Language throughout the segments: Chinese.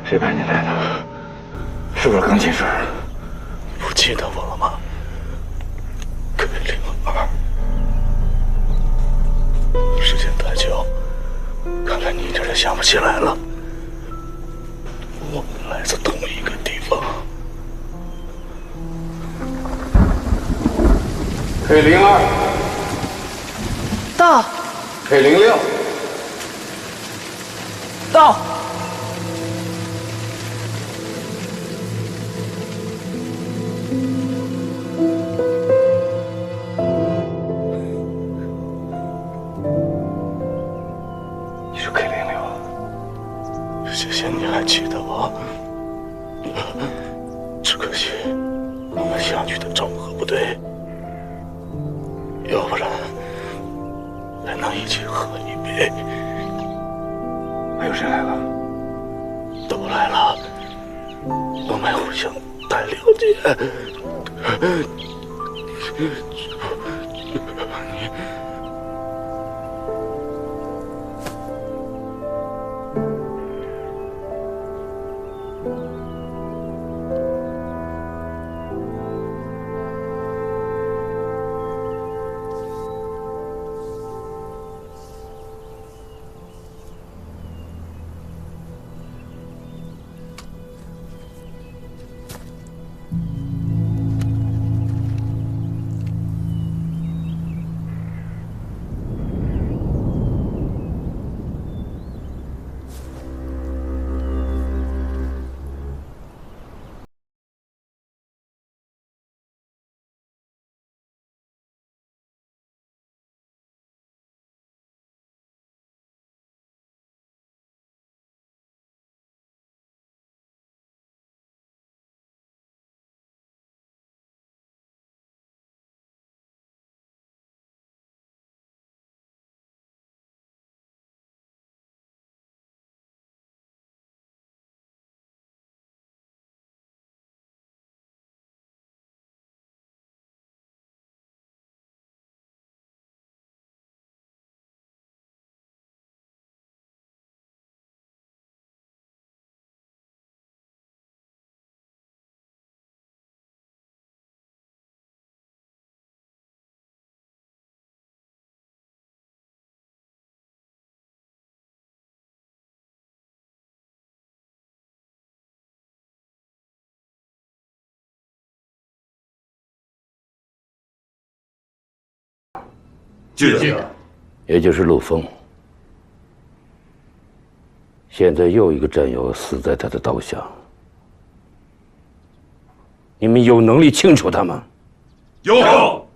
谁派你来的？是不是钢琴师？不记得我了吗？K02。时间太久，看来你一点也想不起来了。我们来自同一个地方。K02。到。K06。到。你是 K06。谢谢你还记得我，只可惜我们相遇的场合不对，要不然还能一起喝一杯。还有谁来了？都来了，我们互相太了解。记得，也就是陆枫。现在又一个战友死在他的刀下，你们有能力清除他吗？有。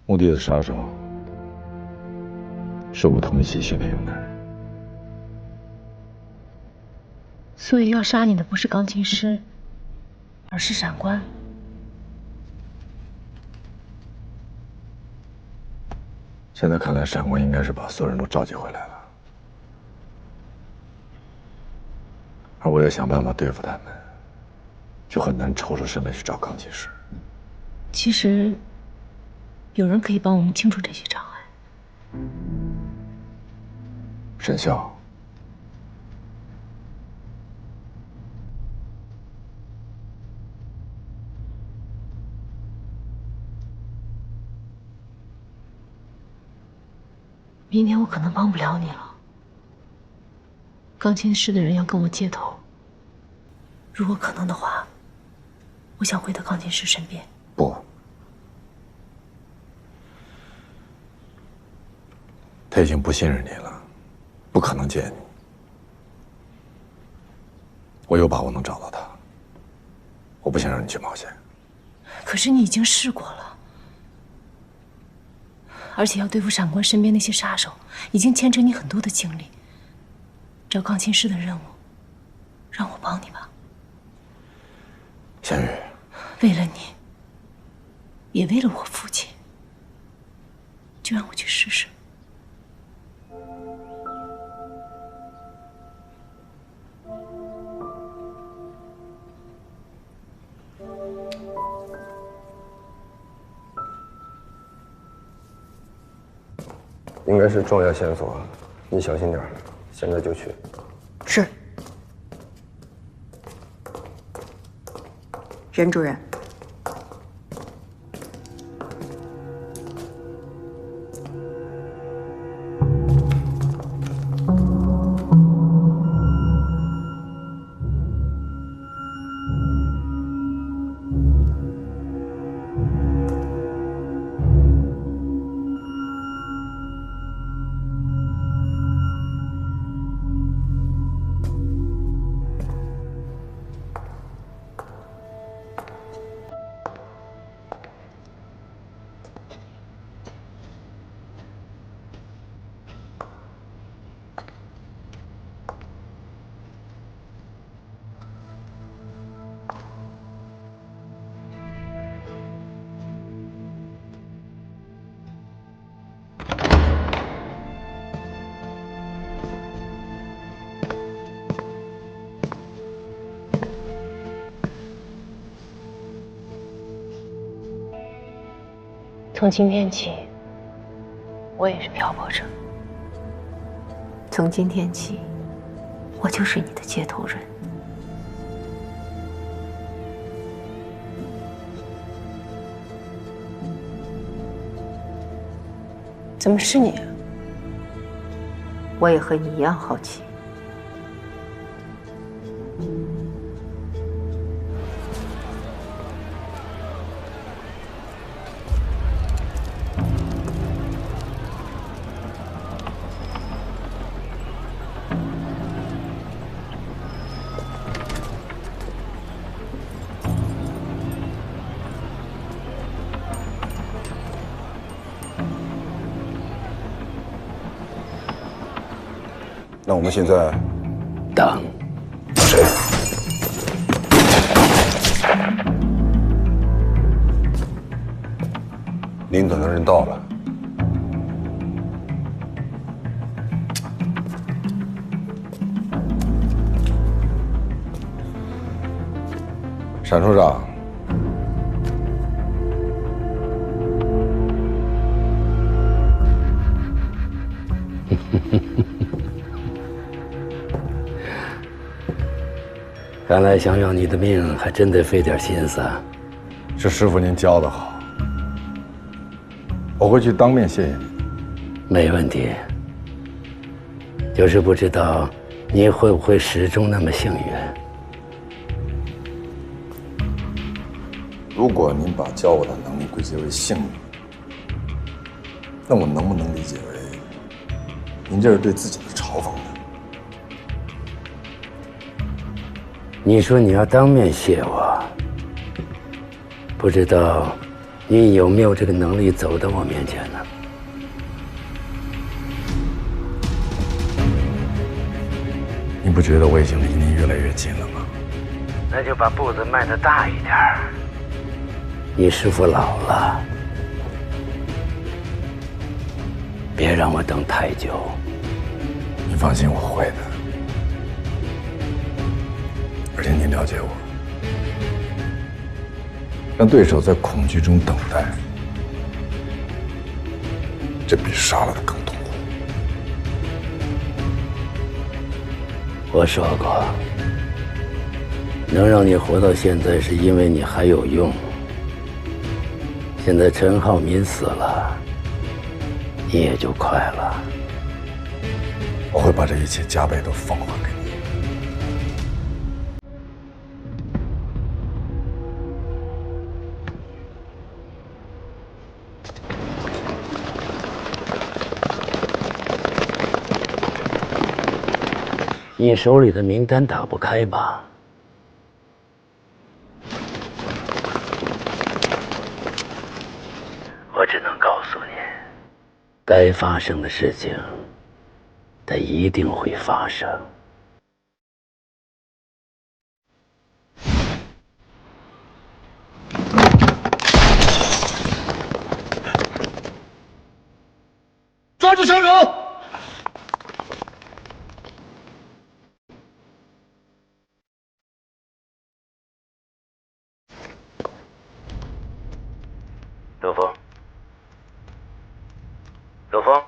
墓地的杀手是我同一系血的勇男，所以要杀你的不是钢琴师，而是闪官。现在看来，闪官应该是把所有人都召集回来了，而我要想办法对付他们，就很难抽出身来去找钢琴师。其实，有人可以帮我们清除这些障碍。沈啸，明天我可能帮不了你了。钢琴师的人要跟我接头，如果可能的话，我想回到钢琴师身边。不，他已经不信任你了，不可能见你。我有把握能找到他，我不想让你去冒险。可是你已经试过了。而且要对付闪官身边那些杀手，已经牵扯你很多的精力。找钢琴师的任务，让我帮你吧。夏雨，为了你，也为了我父亲，就让我去试试。应该是重要线索，你小心点，现在就去。是。任主任。从今天起，我也是漂泊者。从今天起，我就是你的接头人。怎么是你啊？我也和你一样好奇。那我们现在等谁？您等的人到了。闪处长，看来想要你的命，还真得费点心思啊。是师傅您教的好，我会去当面谢谢你。没问题，就是不知道你会不会始终那么幸运。如果您把教我的能力归结为幸运，那我能不能理解为您这是对自己的嘲讽呢？你说你要当面谢我，不知道你有没有这个能力走到我面前呢？你不觉得我已经离您越来越近了吗？那就把步子迈得大一点儿。你师父老了，别让我等太久。你放心，我会的。而且你了解我，让对手在恐惧中等待，这比杀了他更痛苦。我说过，能让你活到现在，是因为你还有用。现在陈浩民死了，你也就快了。我会把这一切加倍都奉还给你。你手里的名单打不开吧？我只能告诉你，该发生的事情，它一定会发生。抓住杀手！陆峰，陆峰，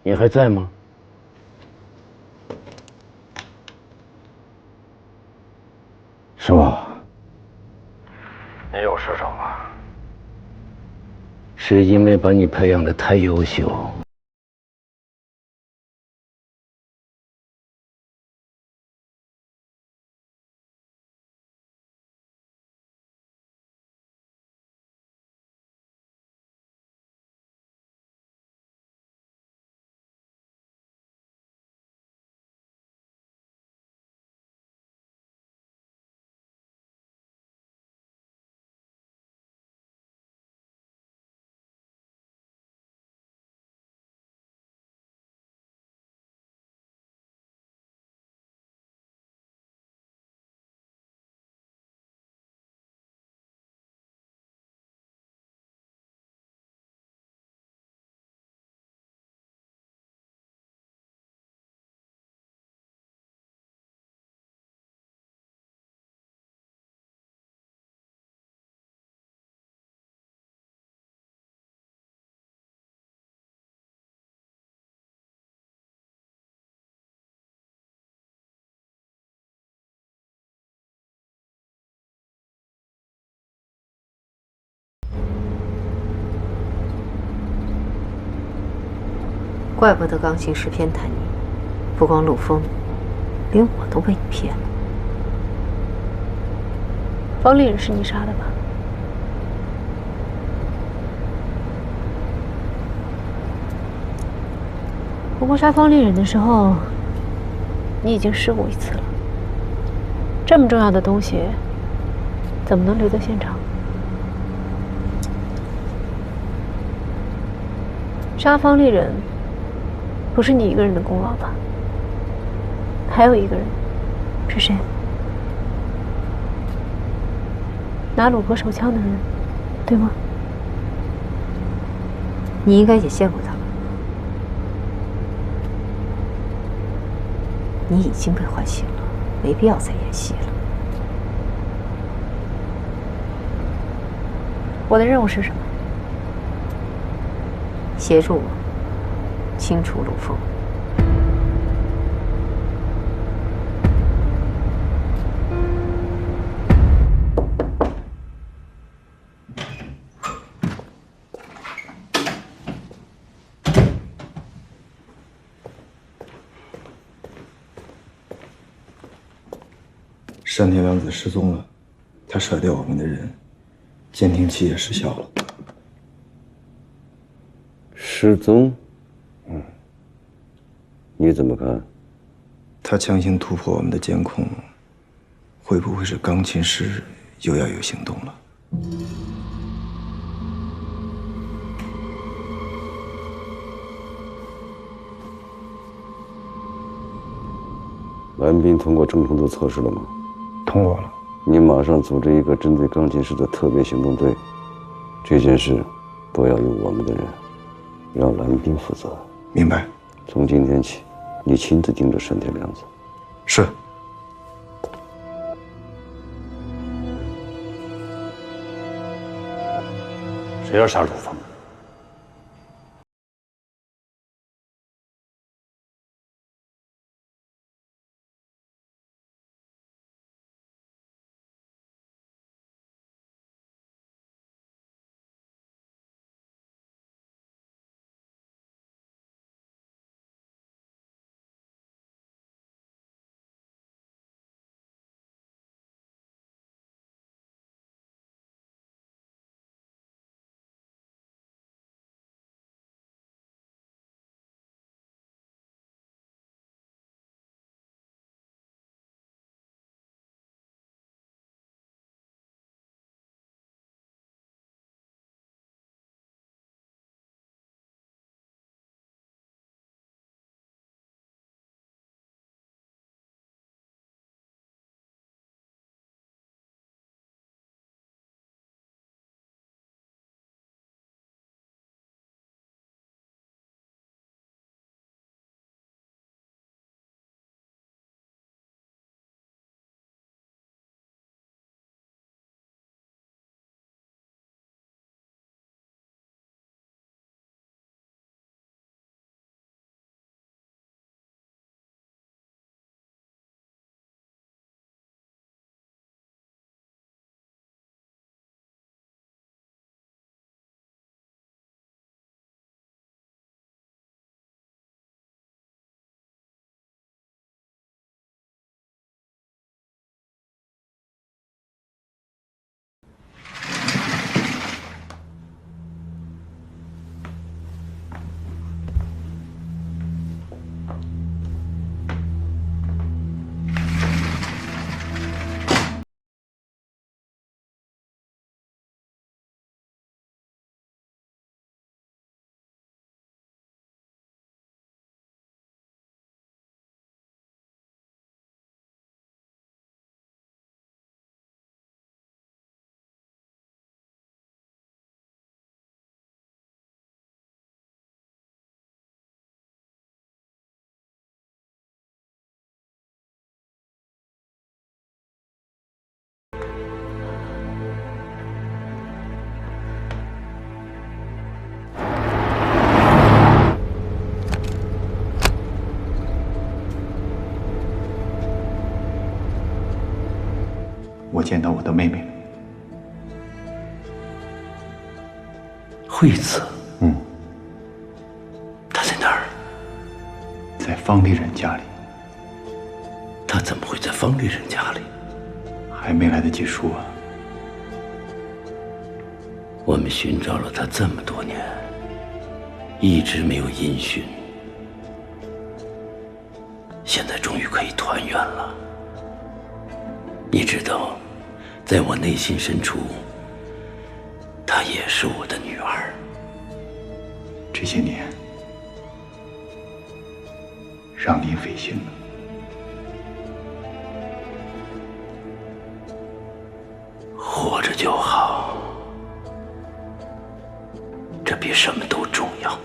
你还在吗？是我。你有事找我？是因为把你培养的太优秀。怪不得钢琴师偏袒你，不光陆枫，连我都被你骗了。方丽人是你杀的吧？不过杀方丽人的时候，你已经试过一次了。这么重要的东西，怎么能留在现场？杀方丽人不是你一个人的功劳吧？还有一个人，是谁？拿鲁国手枪的人，对吗？你应该也见过他了。你已经被唤醒了，没必要再演戏了。我的任务是什么？协助我清除陆枫。山田良子失踪了，他甩掉我们的人，监听器也失效了。失踪？你怎么看？他强行突破我们的监控，会不会是钢琴师又要有行动了？蓝斌通过正程度测试了吗？通过了。你马上组织一个针对钢琴师的特别行动队。这件事不要由我们的人，让蓝斌负责。明白。从今天起，你亲自盯着山田良子。是。谁要杀鲁峰？见到我的妹妹了。惠子，她在哪儿？在方丽人家里。她怎么会在方丽人家里？还没来得及说啊。我们寻找了她这么多年，一直没有音讯，现在终于可以团圆了。你知道，在我内心深处，她也是我的女儿。这些年，让您费心了。活着就好，这比什么都重要。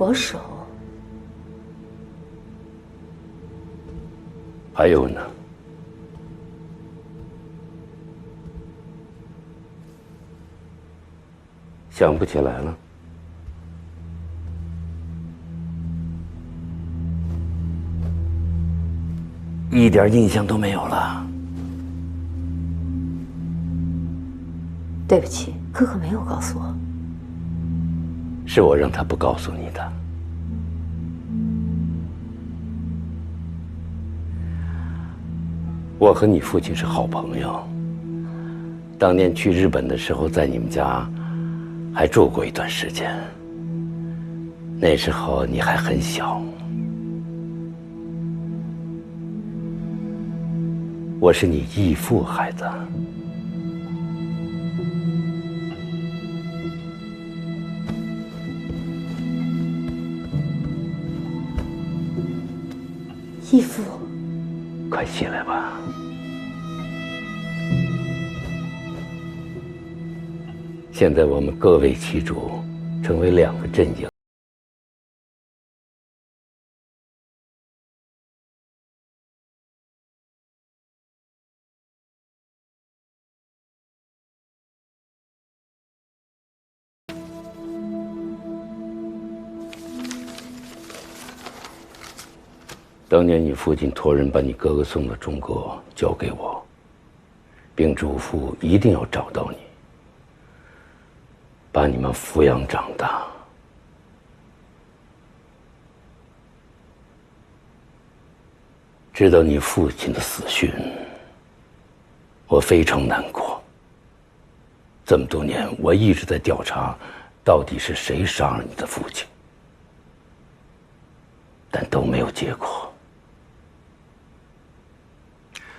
佛手，还有呢？想不起来了？一点印象都没有了。对不起，哥哥没有告诉我。是我让他不告诉你的。我和你父亲是好朋友，当年去日本的时候，在你们家还住过一段时间。那时候你还很小，我是你义父孩子。义父，快起来吧。现在我们各为其主，成为两个阵营。当年你父亲托人把你哥哥送到中国，交给我，并嘱咐一定要找到你，把你们抚养长大。知道你父亲的死讯，我非常难过。这么多年，我一直在调查，到底是谁杀了你的父亲，但都没有结果。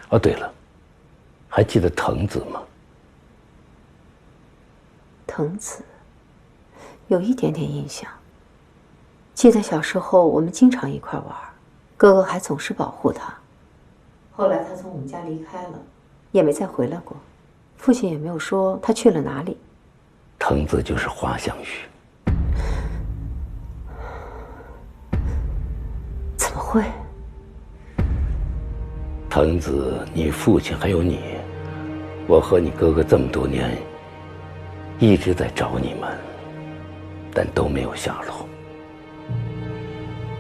哦，对了，还记得藤子吗？藤子，有一点点印象。记得小时候我们经常一块玩，哥哥还总是保护他。后来他从我们家离开了，也没再回来过，父亲也没有说他去了哪里。藤子就是花香玉。怎么会？藤子，你父亲还有你，我和你哥哥这么多年一直在找你们，但都没有下落。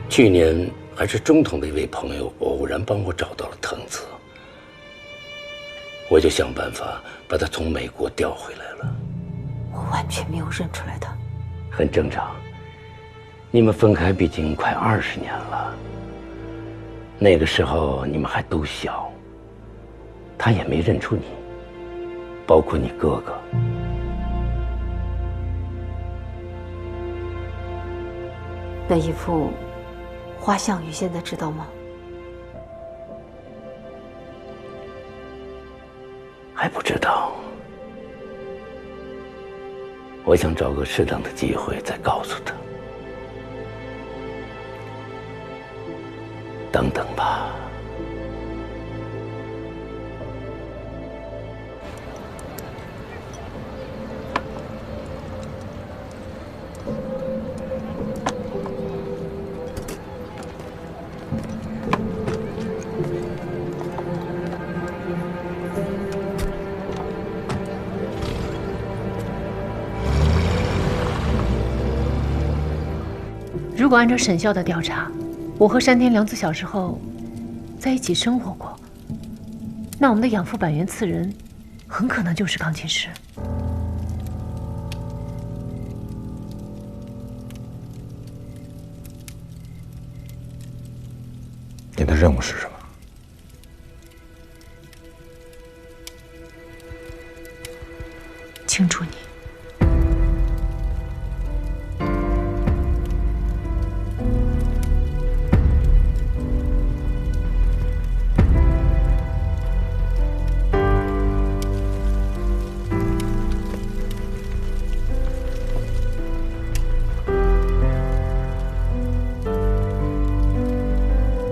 去年还是中统的一位朋友偶然帮我找到了藤子，我就想办法把他从美国调回来了。我完全没有认出来他。很正常，你们分开毕竟快20年了。那个时候你们还都小，他也没认出你，包括你哥哥。那义父，花向宇现在知道吗？还不知道。我想找个适当的机会再告诉他。等等吧。如果按照沈校的调查，我和山田凉子小时候在一起生活过，那我们的养父板垣次人很可能就是钢琴师。你的任务是什么？清楚你。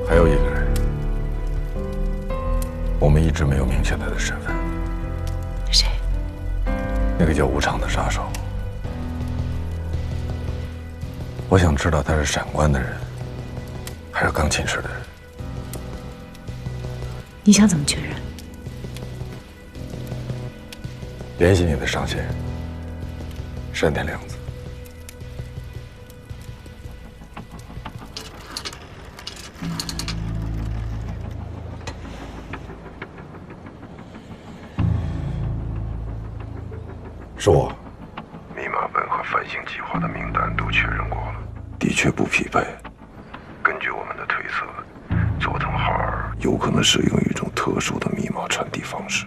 还有一个人，我们一直没有明确他的身份。谁？那个叫无常的杀手。我想知道他是闪关的人，还是钢琴师的人。你想怎么确认？联系你的上线，山田凉子。是我。密码本和反省计划的名单都确认过了，的确不匹配。根据我们的推测，佐藤浩二有可能使用一种特殊的密码传递方式，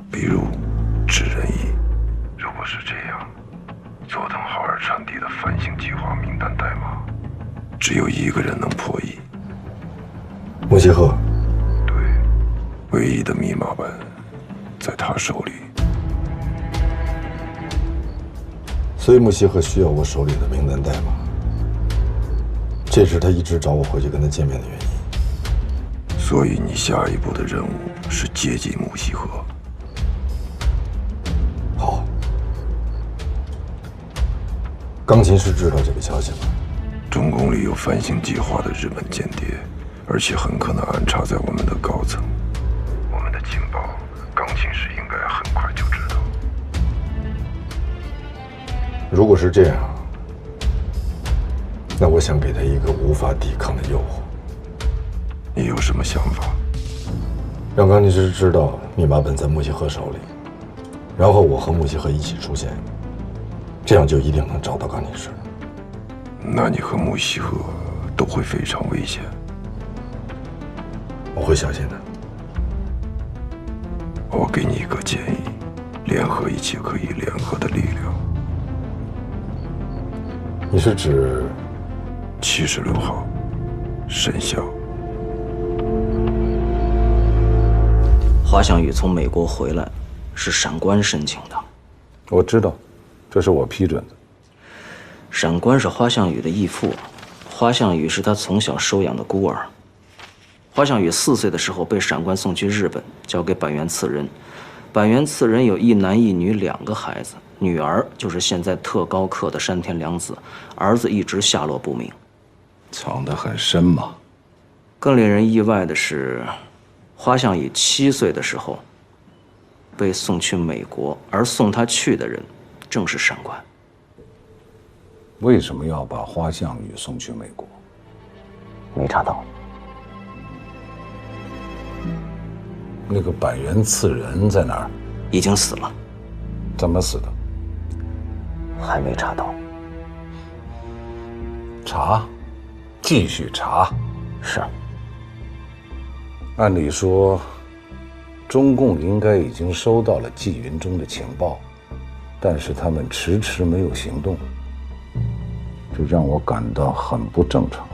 比如指人仪。如果是这样，佐藤浩二传递的反省计划名单代码，只有一个人能破译。穆希赫。对，唯一的密码本在他手里。所以穆希赫需要我手里的名单代码，这是他一直找我回去跟他见面的原因。所以你下一步的任务是接近穆希赫。好。钢琴师知道这个消息吗？中共里有反省计划的日本间谍，而且很可能安插在我们的高层。我们的情报，钢琴师应该很快就知道。如果是这样，那我想给他一个无法抵抗的诱惑。你有什么想法？让钢琴师知道密码本在穆希赫手里，然后我和穆希赫一起出现，这样就一定能找到钢琴师。那你和穆希赫都会非常危险。我会小心的。我给你一个建议，联合一切可以联合的力量。你是指76号沈校？花向宇从美国回来，是闪关申请的。我知道，这是我批准的。闪关是花向宇的义父，花向宇是他从小收养的孤儿。花向宇4岁的时候被闪关送去日本，交给板垣次人。板垣次人有一男一女2个孩子，女儿就是现在特高课的山田凉子，儿子一直下落不明。藏得很深嘛。更令人意外的是，花向宇7岁的时候被送去美国，而送他去的人正是闪关。为什么要把花向宇送去美国？没查到。那个板垣次人在哪儿？已经死了。怎么死的？还没查到。查，继续查。是。按理说，中共应该已经收到了纪云中的情报，但是他们迟迟没有行动，这让我感到很不正常。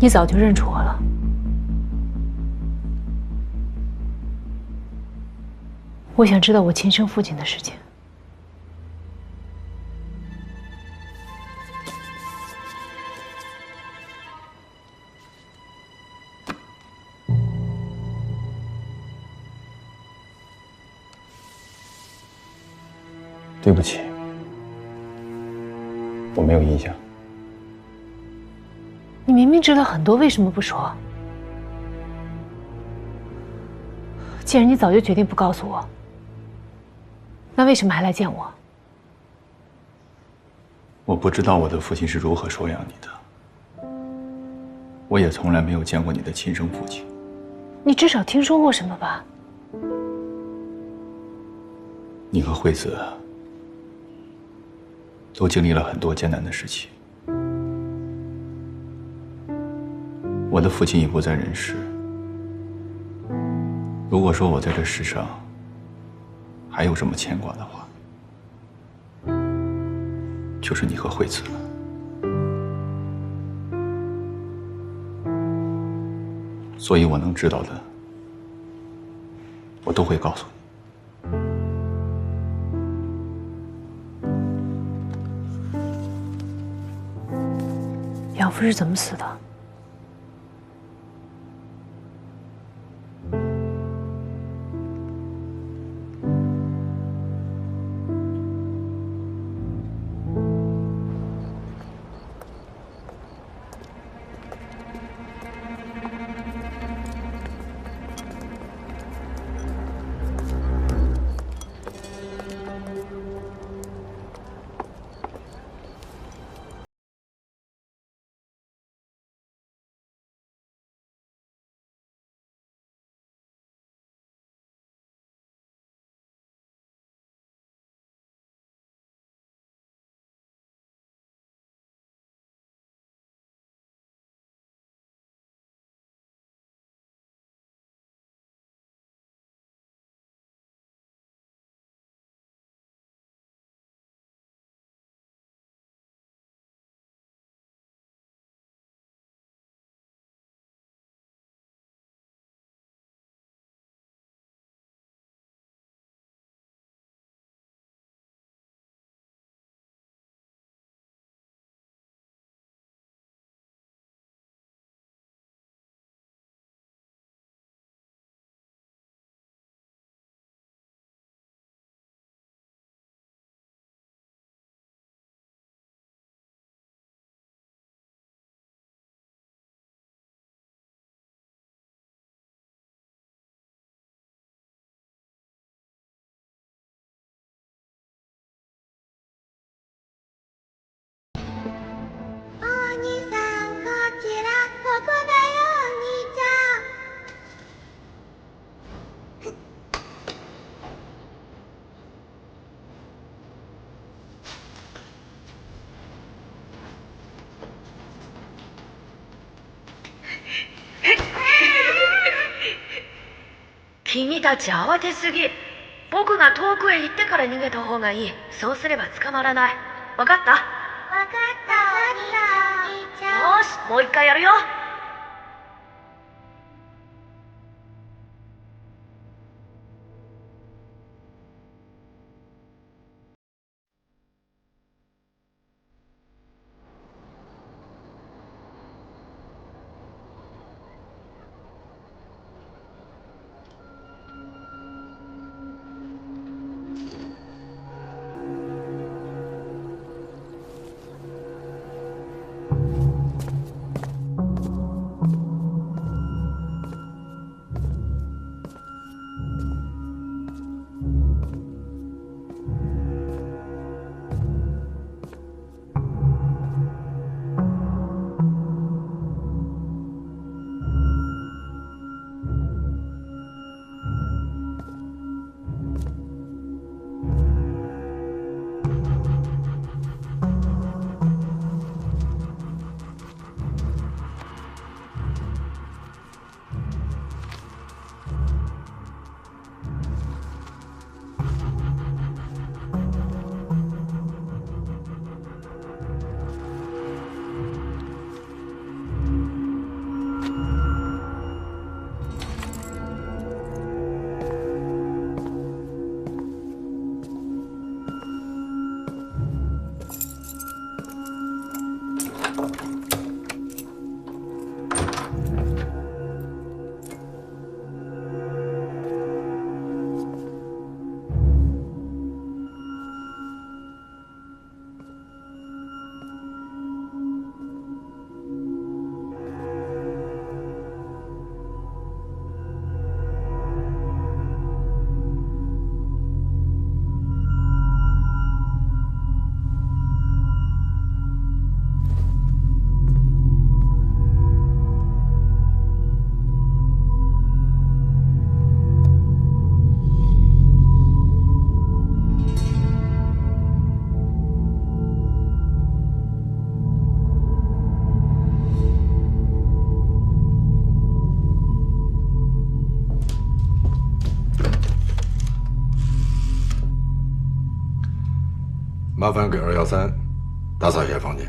你早就认出我了。我想知道我亲生父亲的事情。对不起，我没有印象。你明明知道很多，为什么不说？既然你早就决定不告诉我，那为什么还来见我？我不知道我的父亲是如何收养你的，我也从来没有见过你的亲生父亲。你至少听说过什么吧？你和惠子都经历了很多艰难的事情。我的父亲已不在人世。如果说我在这世上还有什么牵挂的话，就是你和惠子了。所以我能知道的，我都会告诉你。养父是怎么死的？君たち慌てすぎ。僕が遠くへ行ってから逃げた方がいい。そうすれば捕まらない。分かった？分かった、お兄ちゃん。よし、もう一回やるよ。麻烦给213打扫一下房间。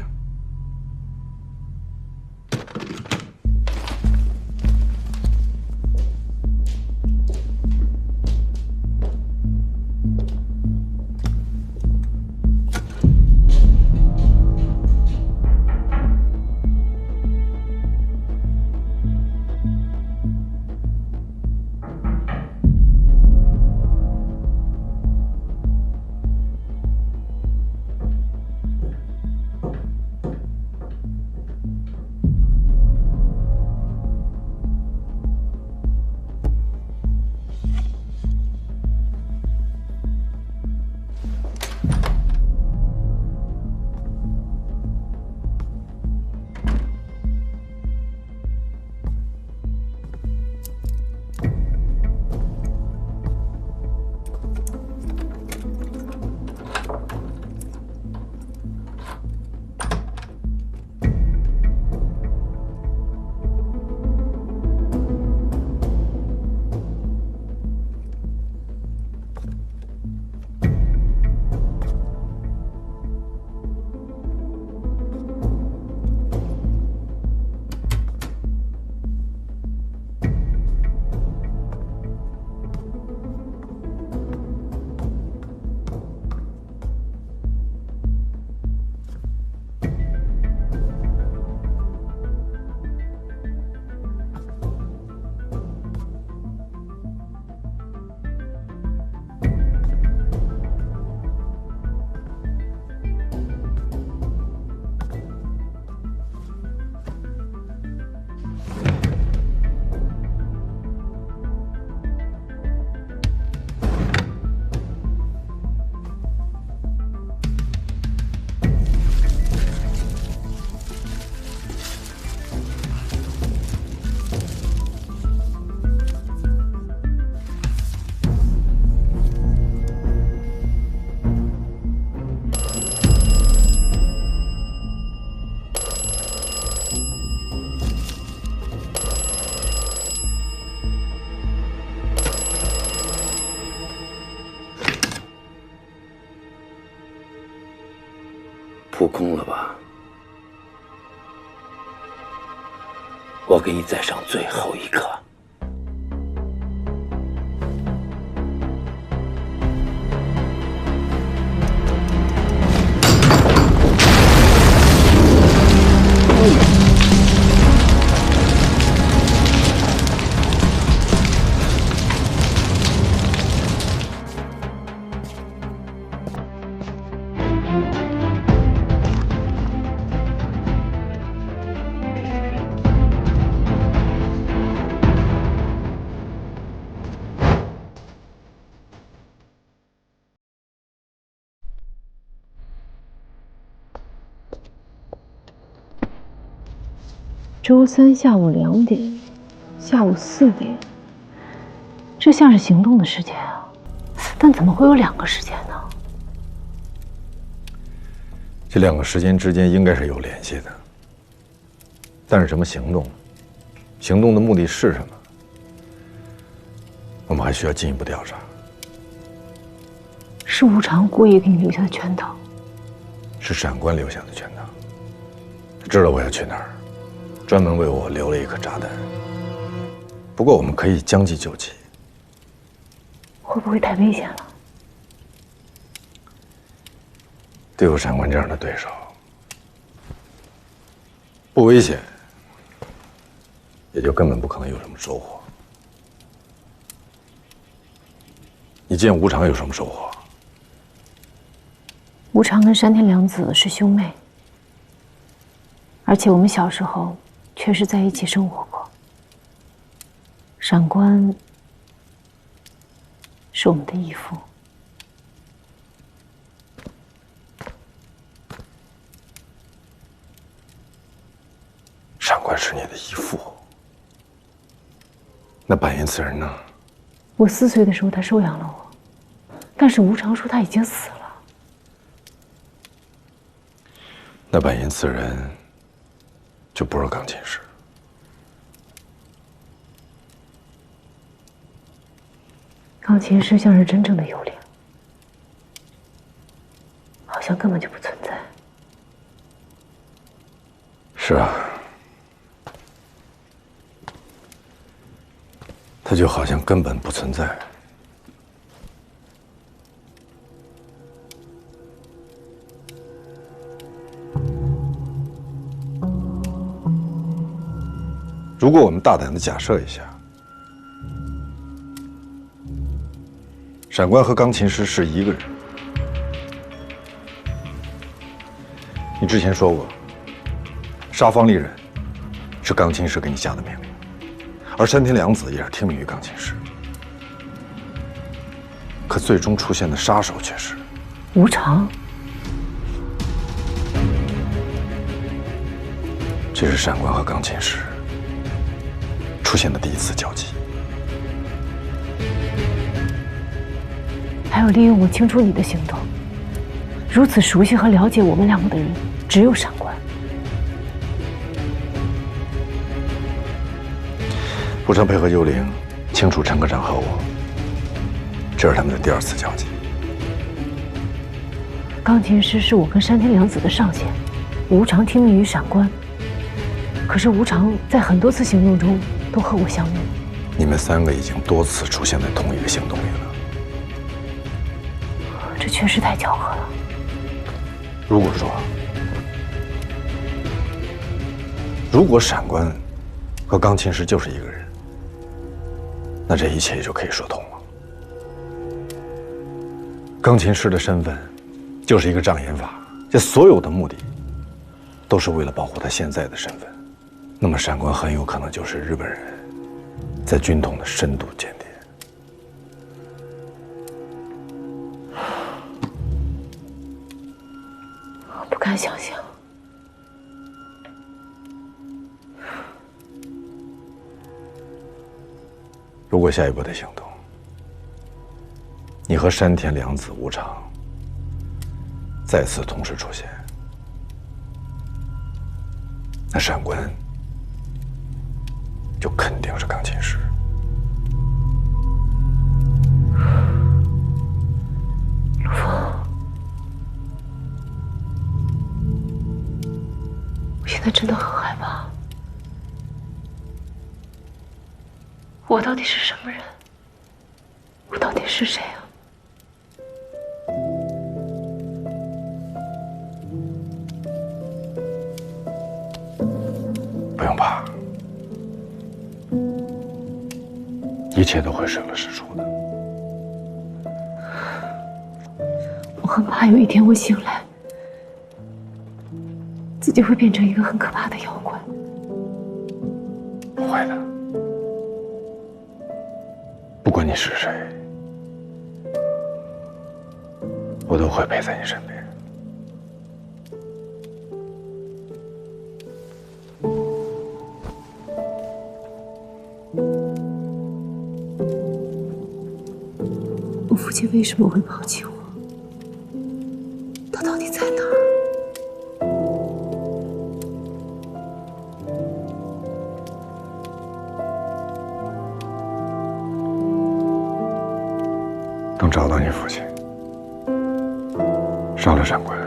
扑空了吧？我给你再上最后一课。周3下午2点，下午4点，这像是行动的时间啊，但怎么会有2个时间呢？这2个时间之间应该是有联系的，但是什么行动？行动的目的是什么？我们还需要进一步调查。是无常故意给你留下的圈套，是闪官留下的圈套。他知道我要去哪儿，专门为我留了一颗炸弹。不过我们可以将计就计。会不会太危险了？对付闪官这样的对手，不危险，也就根本不可能有什么收获。你见无常有什么收获？无常跟山田凉子是兄妹，而且我们小时候确实在一起生活过。闪官是我们的义父。闪官是你的义父，那板垣此人呢？我4岁的时候，他收养了我，但是无常说他已经死了。那板垣此人就不是钢琴师。钢琴师像是真正的幽灵，好像像根本就不存在。是啊，他就好像根本不存在。如果我们大胆的假设一下，闪官和钢琴师是一个人，你之前说过，杀方利人是钢琴师给你下的命令，而山田凉子也是听命于钢琴师，可最终出现的杀手却是无常。这是闪官和钢琴师出现的第一次交集。还有利用我清楚你的行动。如此熟悉和了解我们两个的人，只有闪官。无常配合幽灵清除陈科长和我，这是他们的第二次交集。钢琴师是我跟山田凉子的上线，无常听命于闪官。可是无常在很多次行动中都和我相遇。你们三个已经多次出现在同一个行动里了。这确实太巧合了。如果闪官和钢琴师就是一个人，那这一切也就可以说通了。钢琴师的身份就是一个障眼法，这所有的目的都是为了保护他现在的身份。那么闪官很有可能就是日本人在军统的深度间谍。我不敢想象。如果下一步的行动，你和山田凉子、无常再次同时出现，那闪官就肯定是钢琴师。陆枫，我现在真的很害怕。我到底是什么人？我到底是谁啊？不用怕，一切都会水落石出的。我很怕有一天我醒来，自己会变成一个很可怕的妖怪。不会的，不管你是谁，我都会陪在你身边。我父亲为什么会抛弃我？他到底在哪儿？等找到你父亲，杀了闪官，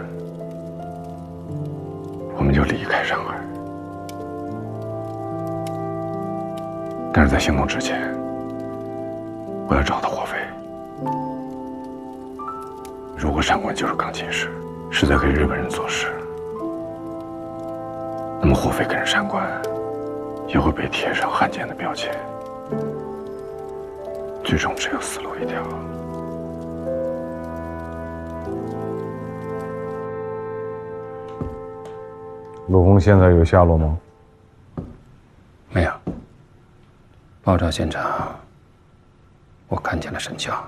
我们就离开上海。但是在行动之前，我要找到霍飞。如果闪官就是钢琴师，是在给日本人做事，那么霍飞跟着闪官也会被贴上汉奸的标签，最终只有死路一条。陆枫现在有下落吗？没有。爆炸现场，我看见了沈笑。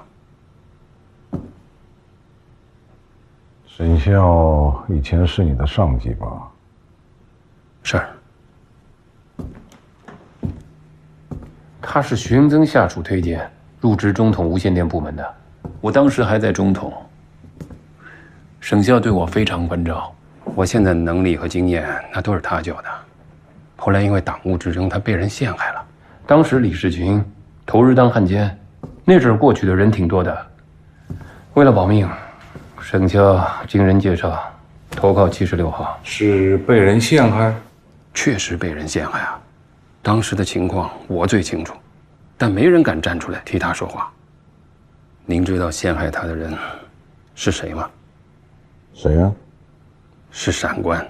沈笑以前是你的上级吧？是。他是徐英增下属推荐入职中统无线电部门的，我当时还在中统。沈笑对我非常关照，我现在的能力和经验那都是他教的。后来因为党务之争，他被人陷害了。当时李世群投日当汉奸，那阵儿过去的人挺多的。为了保命，省下经人介绍，投靠76号，是被人陷害？确实被人陷害啊！当时的情况我最清楚，但没人敢站出来替他说话。您知道陷害他的人是谁吗？谁呀？是闪官。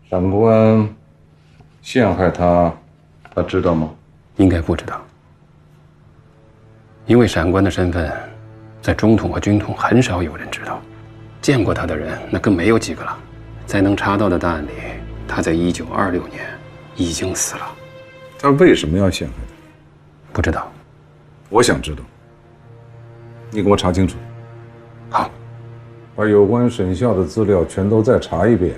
闪官陷害他，他知道吗？应该不知道，因为闪官的身份，在中统和军统很少有人知道，见过他的人那更没有几个了。在能查到的档案里，他在1926年已经死了。他为什么要陷害他？不知道。我想知道。你给我查清楚。好，把有关沈笑的资料全都再查一遍，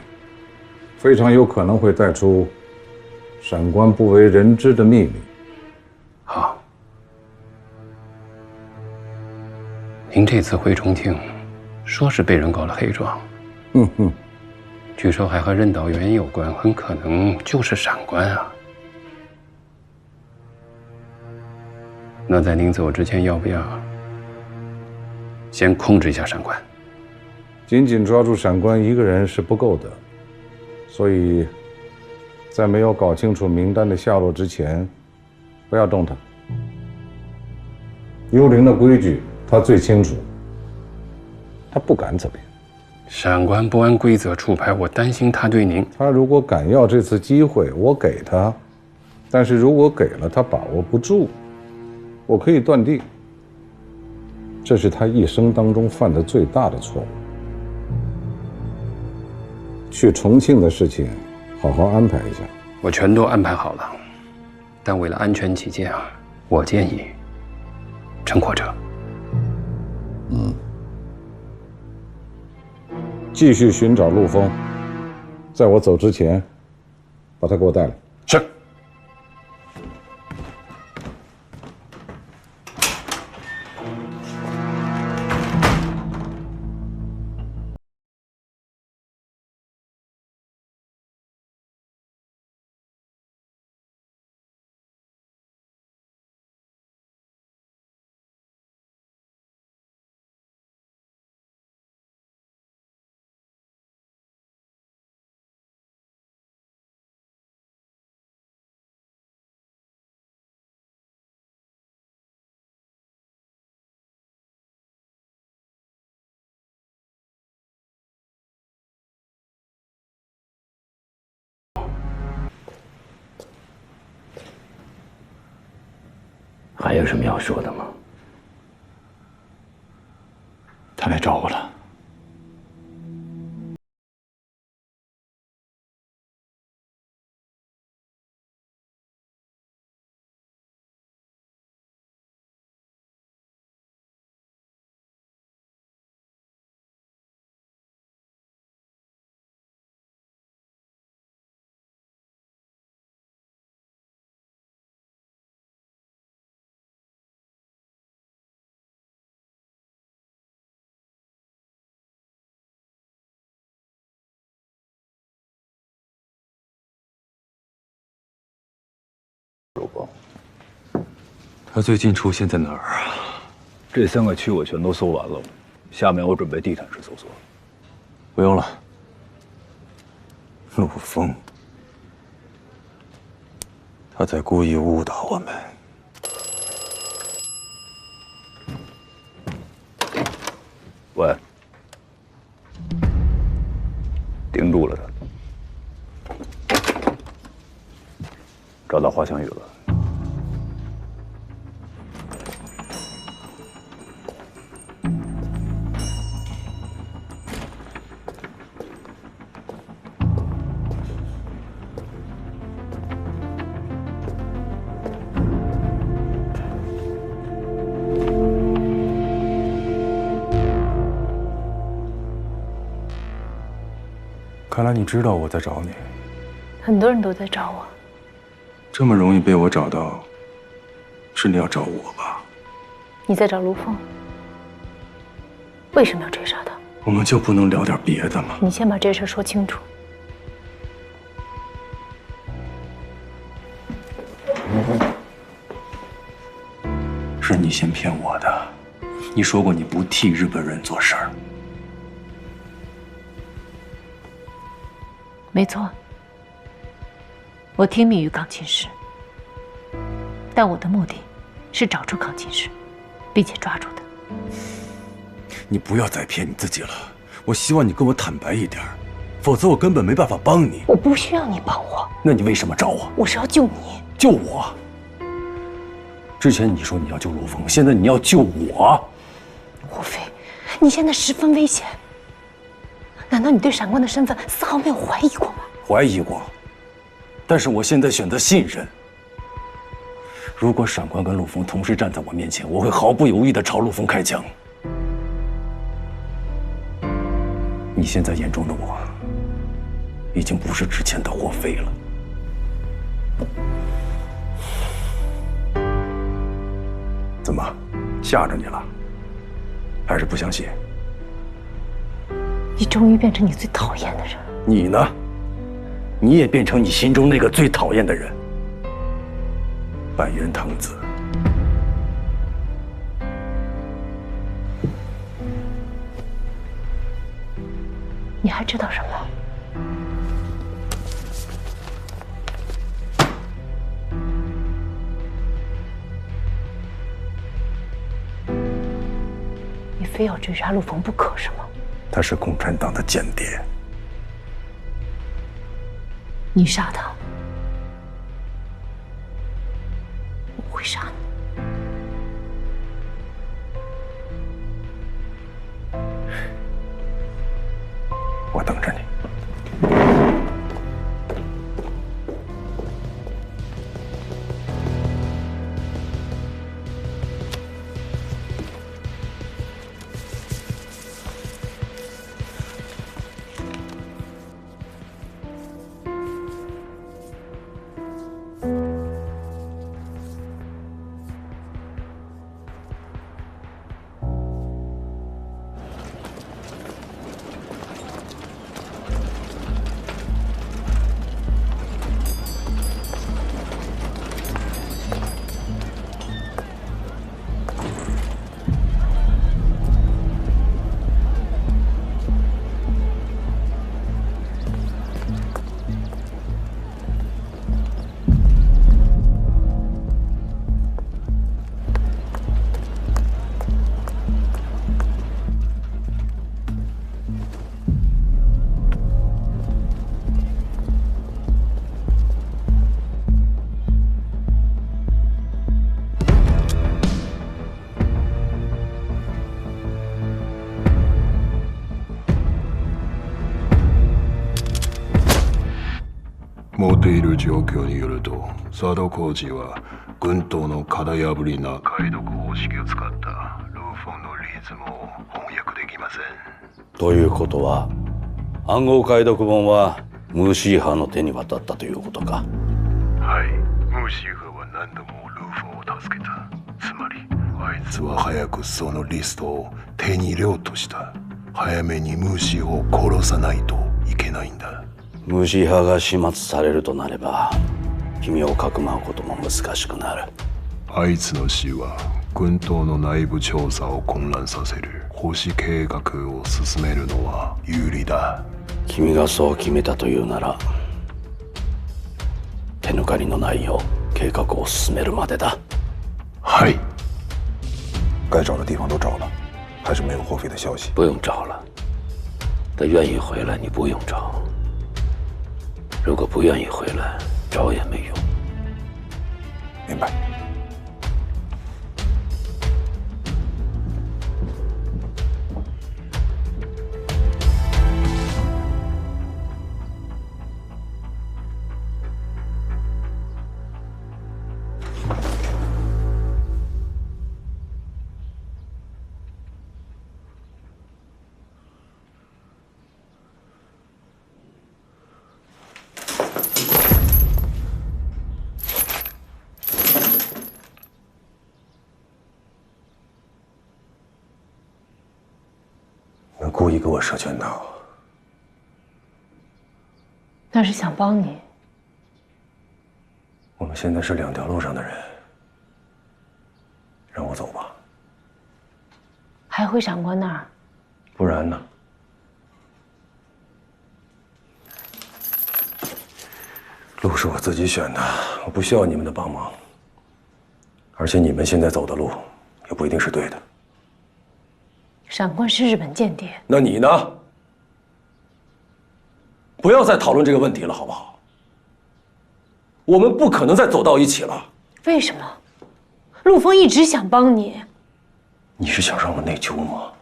非常有可能会带出闪官不为人知的秘密。好。您这次回重庆，说是被人告了黑状，据说还和任导员有关，很可能就是闪官啊。那在您走之前，要不要先控制一下闪官？仅仅抓住闪官一个人是不够的，所以在没有搞清楚名单的下落之前，不要动他。幽灵的规矩他最清楚，他不敢怎么样。闪官不按规则出牌，我担心他对您。他如果敢要这次机会，我给他；但是如果给了他把握不住，我可以断定，这是他一生当中犯的最大的错误。去重庆的事情，好好安排一下。我全都安排好了，但为了安全起见我建议乘火车。继续寻找陆丰，在我走之前，把他给我带来。是。还有什么要说的吗？他来找我了。他最近出现在哪儿啊？这3个区我全都搜完了，下面我准备地毯式搜索。不用了。陆丰，他在故意误导我们。喂，盯住了他，找到华强宇了。看来你知道我在找你。很多人都在找我。这么容易被我找到，是你要找我吧？你在找陆丰？为什么要追杀他？我们就不能聊点别的吗？你先把这事说清楚。你先骗我的。你说过你不替日本人做事儿。没错，我听命于钢琴师，但我的目的是找出钢琴师，并且抓住他。你不要再骗你自己了。我希望你跟我坦白一点，否则我根本没办法帮你。我不需要你帮我。那你为什么找我？我是要救你。救我？之前你说你要救陆枫，现在你要救我。吴非，你现在十分危险。难道你对闪光的身份丝毫没有怀疑过吗？怀疑过，但是我现在选择信任。如果闪光跟陆枫同时站在我面前，我会毫不犹豫地朝陆枫开枪。你现在眼中的我，已经不是之前的霍飞了。怎么，吓着你了？还是不相信？你终于变成你最讨厌的人。你呢？你也变成你心中那个最讨厌的人。板垣藤子。你还知道什么？你非要追杀陆枫不可是吗？他是共产党的间谍。你杀他，我会杀你。我等着你。持っている状況によると、佐渡浩二は軍刀の型破りな解読方式を使ったルーフォンのリズムを翻訳できません。ということは、暗号解読本はムーシー派の手に渡ったということか。はい、ムーシー派は何度もルーフォンを助けた。つまり、あいつは早くそのリストを手に入れようとした。早めにムーシーを殺さないといけないんだ。ムーシー派が始末されるとなれば、君をかくまうことも難しくなる。あいつの死は軍刀の内部調査を混乱させる。星計画を進めるのは有利だ。君がそう決めたというなら、手抜かりのないよう計画を進めるまでだ。はい。该找的地方都找了，还是没有霍飞的消息。不用找了，他愿意回来，你不用找。如果不愿意回来，找也没用。明白。故意给我设圈套，那是想帮你。我们现在是两条路上的人，让我走吧。还回长官那儿？不然呢？路是我自己选的，我不需要你们的帮忙。而且你们现在走的路，也不一定是对的。闪官是日本间谍，那你呢？不要再讨论这个问题了，好不好？我们不可能再走到一起了。为什么？陆枫一直想帮你。你是想让我内疚吗？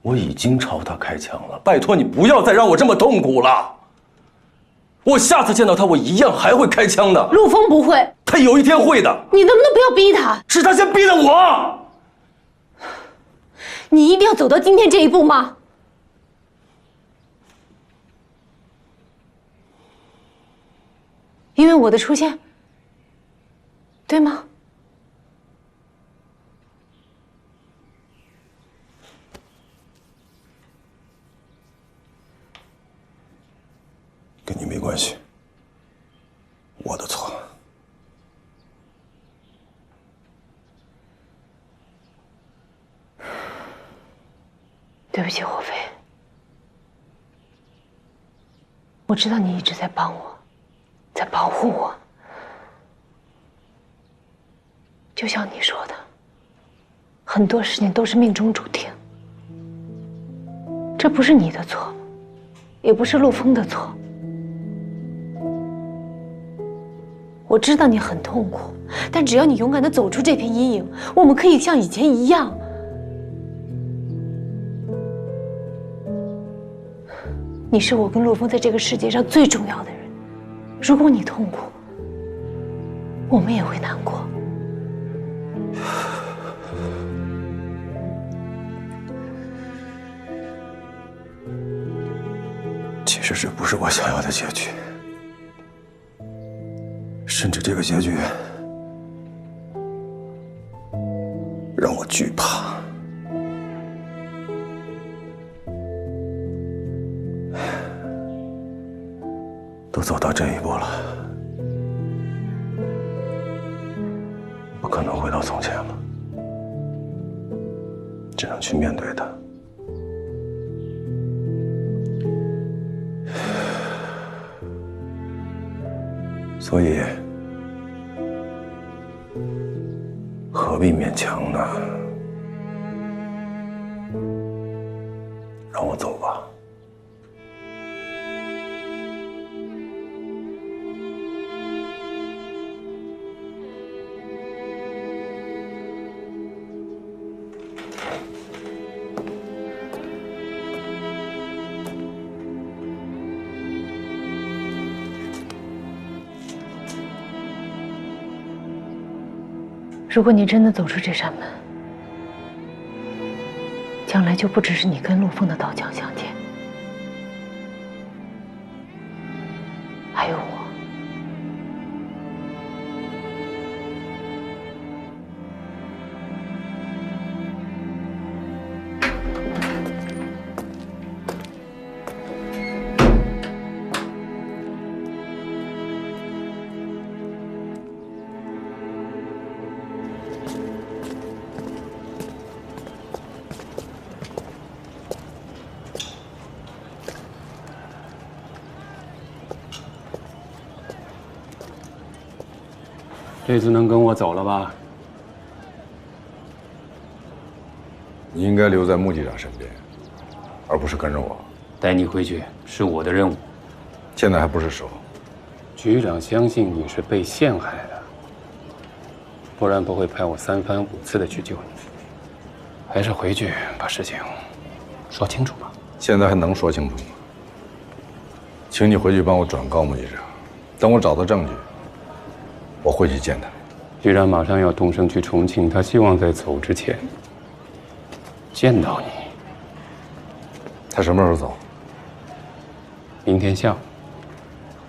我已经朝他开枪了，拜托你不要再让我这么痛苦了。我下次见到他，我一样还会开枪的。陆枫不会，他有一天会的。你能不能不要逼他？是他先逼的我。你一定要走到今天这一步吗？因为我的出现，对吗？跟你没关系，我的错。对不起，霍飞。我知道你一直在帮我，在保护我。就像你说的，很多事情都是命中注定。这不是你的错，也不是陆枫的错。我知道你很痛苦，但只要你勇敢地走出这片阴影，我们可以像以前一样。你是我跟陆枫在这个世界上最重要的人，如果你痛苦，我们也会难过。其实这不是我想要的结局，甚至这个结局让我惧怕。都走到这一步了，不可能回到从前了，只能去面对它。所以，何必勉强呢？让我走吧。如果你真的走出这扇门，将来就不只是你跟陆枫的刀枪相见，还有我。这次能跟我走了吧？你应该留在穆局长身边，而不是跟着我。带你回去是我的任务。现在还不是时候。局长相信你是被陷害的，不然不会派我3番5次的去救你。还是回去把事情说清楚吧。现在还能说清楚吗？请你回去帮我转告穆局长，等我找到证据，我会去见他。局长马上要动身去重庆，他希望在走之前见到你。他什么时候走？明天下午。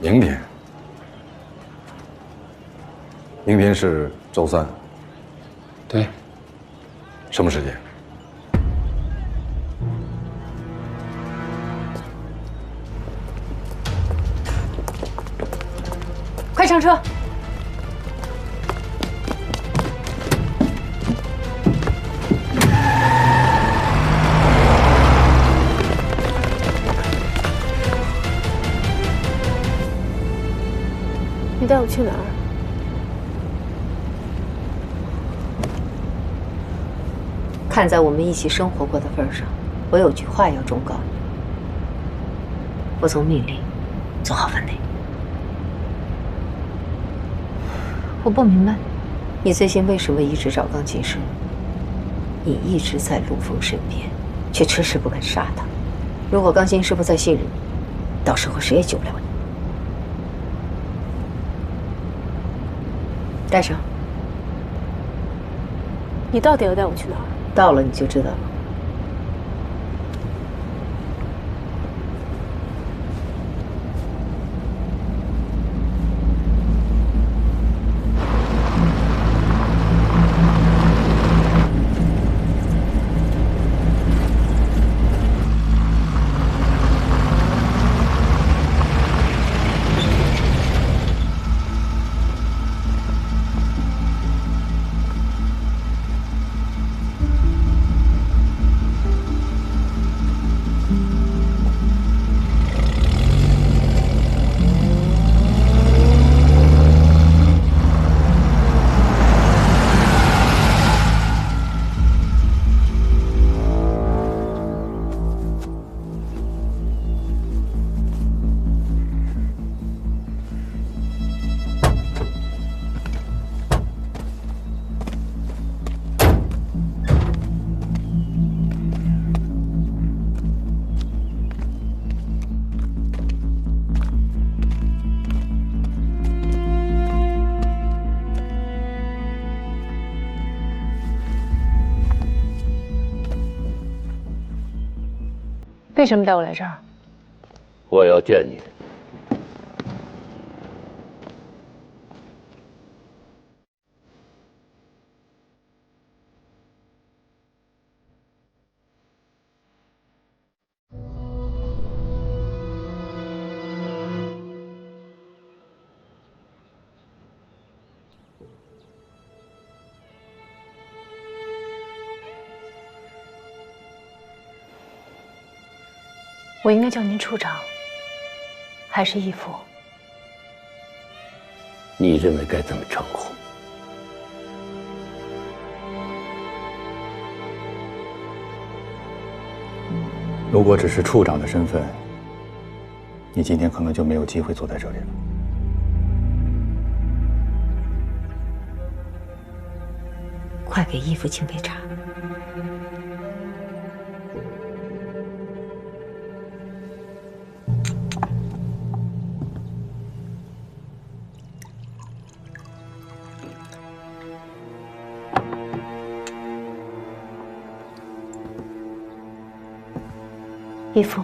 明天？明天是周3。对。什么时间？快上车！你带我去哪儿？看在我们一起生活过的份上，我有句话要忠告你：服从命令，做好分内。我不明白，你最近为什么一直找钢琴师？你一直在陆枫身边，却迟迟不肯杀他。如果钢琴师不再信任你，到时候谁也救不了你。带上。你到底要带我去哪儿？到了你就知道了。为什么带我来这儿？我要见你。我应该叫您处长，还是义父？你认为该怎么称呼？如果只是处长的身份，你今天可能就没有机会坐在这里了。快给义父敬杯茶。义父，